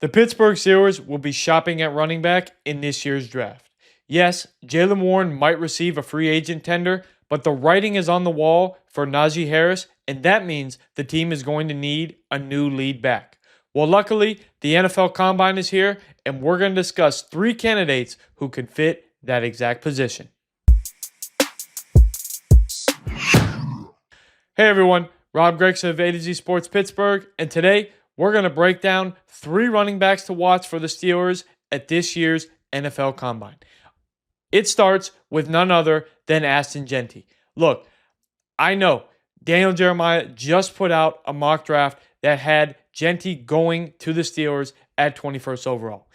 The Pittsburgh Steelers will be shopping at running back in this year's draft. Yes, Jaylen Warren might receive a free agent tender, but the writing is on the wall for Najee Harris, and that means the team is going to need a new lead back. Well, luckily, the NFL Combine is here, and we're going to discuss 3 candidates who could fit that exact position. Hey everyone, Rob Gregson of A to Z Sports Pittsburgh, and today we're going to break down 3 running backs to watch for the Steelers at this year's NFL Combine. It starts with none other than Ashton Jeanty. Look, I know Daniel Jeremiah just put out a mock draft that had Jeanty going to the Steelers at 21st overall.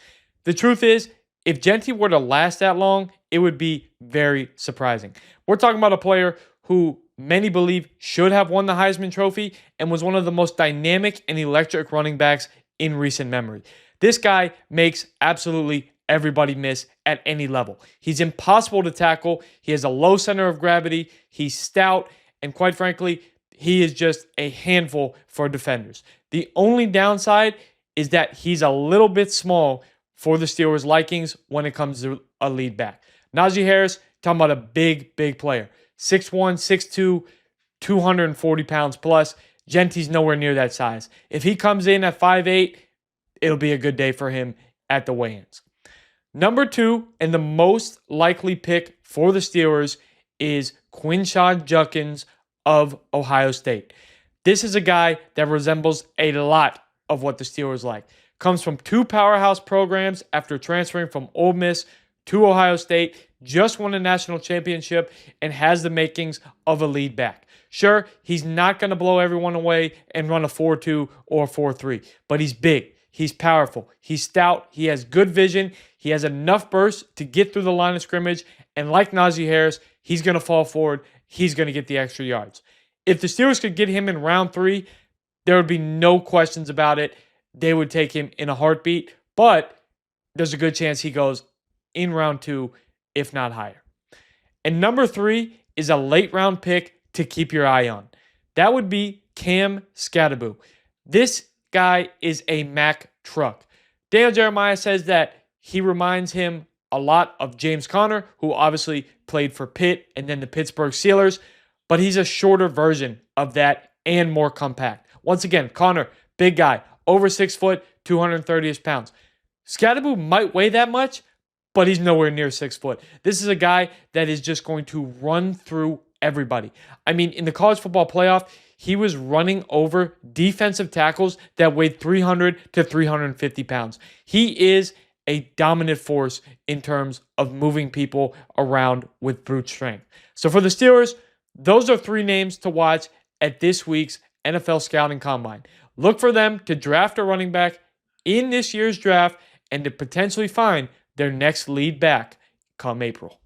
The truth is, if Jeanty were to last that long, it would be very surprising. We're talking about a player who many believe should have won the Heisman Trophy and was one of the most dynamic and electric running backs in recent memory. This guy makes absolutely everybody miss at any level. He's impossible to tackle. He has a low center of gravity. He's stout. And quite frankly, he is just a handful for defenders. The only downside is that he's a little bit small for the Steelers' likings when it comes to a lead back. Najee Harris, talking about a big player. 6'1", 6'2", 240 pounds plus. Jeanty's nowhere near that size. If he comes in at 5'8", it'll be a good day for him at the weigh-ins. Number 2, and the most likely pick for the Steelers, is Quinshon Judkins of Ohio State. This is a guy that resembles a lot of what the Steelers like. Comes from 2 powerhouse programs after transferring from Ole Miss to Ohio State, just won a national championship, and has the makings of a lead back. Sure, he's not going to blow everyone away and run a 4.2 or 4.3, but he's big, he's powerful, he's stout, he has good vision, he has enough burst to get through the line of scrimmage, and like Najee Harris, he's going to fall forward, he's going to get the extra yards. If the Steelers could get him in round 3, there would be no questions about it. They would take him in a heartbeat, but there's a good chance he goes in round 2, if not higher. And number 3 is a late round pick to keep your eye on. That would be Cam Skattebo. This guy is a Mack truck. Daniel Jeremiah says that he reminds him a lot of James Conner, who obviously played for Pitt and then the Pittsburgh Steelers, but he's a shorter version of that and more compact. Once again, Conner, big guy, over 6 foot, 230 pounds. Skattebo might weigh that much, but he's nowhere near 6 foot. This is a guy that is just going to run through everybody. I mean, in the college football playoff, he was running over defensive tackles that weighed 300 to 350 pounds. He is a dominant force in terms of moving people around with brute strength. So for the Steelers, those are 3 names to watch at this week's NFL Scouting Combine. Look for them to draft a running back in this year's draft and to potentially find their next lead back come April.